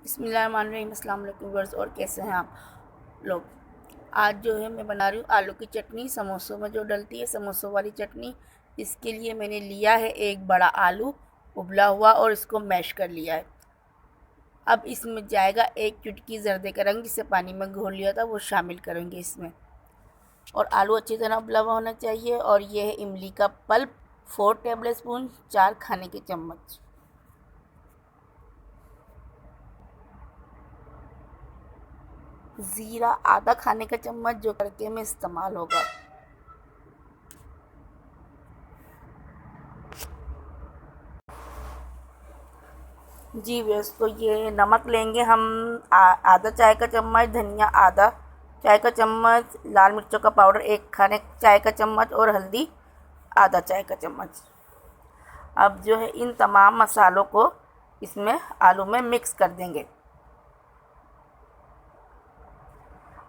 बिस्मिल्लाहिर्रहमानिर्रहीम। अस्सलाम वालेकुम व्यूअर्स, और कैसे हैं आप लोग। आज जो है मैं बना रही हूँ आलू की चटनी, समोसों में जो डलती है, समोसों वाली चटनी। इसके लिए मैंने लिया है एक बड़ा आलू उबला हुआ और इसको मैश कर लिया है। अब इसमें जाएगा एक चुटकी जर्दे का रंग, जिसे पानी में घोल लिया था, वो शामिल करेंगे इसमें। और आलू अच्छी तरह उबला हुआ होना चाहिए। और ये है इमली का पल्प 4 टेबल स्पून, 4 खाने के चम्मच। ज़ीरा आधा खाने का चम्मच, जो तड़के में इस्तेमाल होगा। जी व्यस, तो ये नमक लेंगे हम आधा चाय का चम्मच, धनिया आधा चाय का चम्मच, लाल मिर्चों का पाउडर 1 खाने चाय का चम्मच और हल्दी आधा चाय का चम्मच। अब जो है इन तमाम मसालों को इसमें आलू में मिक्स कर देंगे।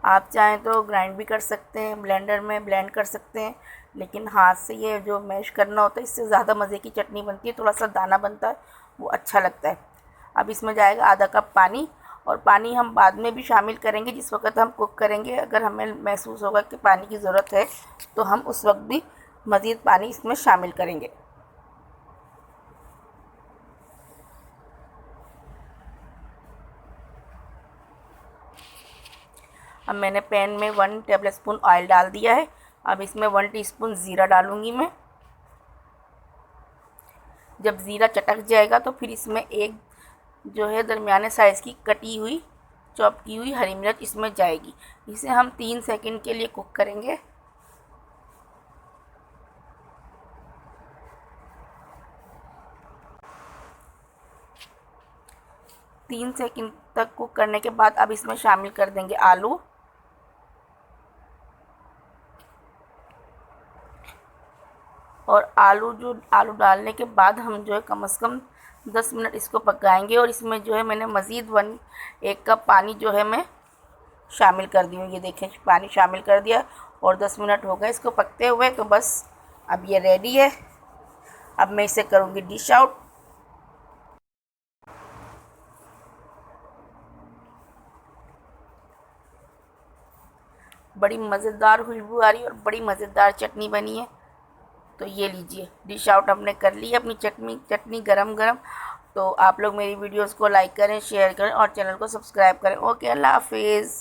आप चाहें तो ग्राइंड भी कर सकते हैं, ब्लेंडर में ब्लेंड कर सकते हैं, लेकिन हाथ से ये जो मैश करना होता है, इससे ज़्यादा मज़े की चटनी बनती है। थोड़ा सा दाना बनता है, वो अच्छा लगता है। अब इसमें जाएगा आधा कप पानी, और पानी हम बाद में भी शामिल करेंगे जिस वक्त हम कुक करेंगे। अगर हमें महसूस होगा कि पानी की ज़रूरत है तो हम उस वक्त भी मज़ीद पानी इसमें शामिल करेंगे। अब मैंने पैन में 1 टेबल स्पून ऑयल डाल दिया है। अब इसमें 1 टीस्पून ज़ीरा डालूँगी मैं। जब ज़ीरा चटक जाएगा तो फिर इसमें एक जो है दरमियाने साइज़ की कटी हुई चॉप की हुई हरी मिर्च इसमें जाएगी। इसे हम 3 सेकंड के लिए कुक करेंगे। 3 सेकंड तक कुक करने के बाद अब इसमें शामिल कर देंगे आलू। और आलू डालने के बाद हम जो है कम से कम 10 मिनट इसको पकाएंगे। और इसमें जो है मैंने मज़ीद 1 कप पानी जो है मैं शामिल कर दी हूँ। ये देखें, पानी शामिल कर दिया और 10 मिनट हो गए इसको पकते हुए। तो बस अब ये रेडी है। अब मैं इसे करूँगी डिश आउट। बड़ी मज़ेदार खुशबू आ रही है और बड़ी मज़ेदार चटनी बनी है। तो ये लीजिए, डिश आउट हमने कर ली है अपनी चटनी गरम गरम। तो आप लोग मेरी वीडियोस को लाइक करें, शेयर करें और चैनल को सब्सक्राइब करें। ओके, अल्लाह हाफिज़।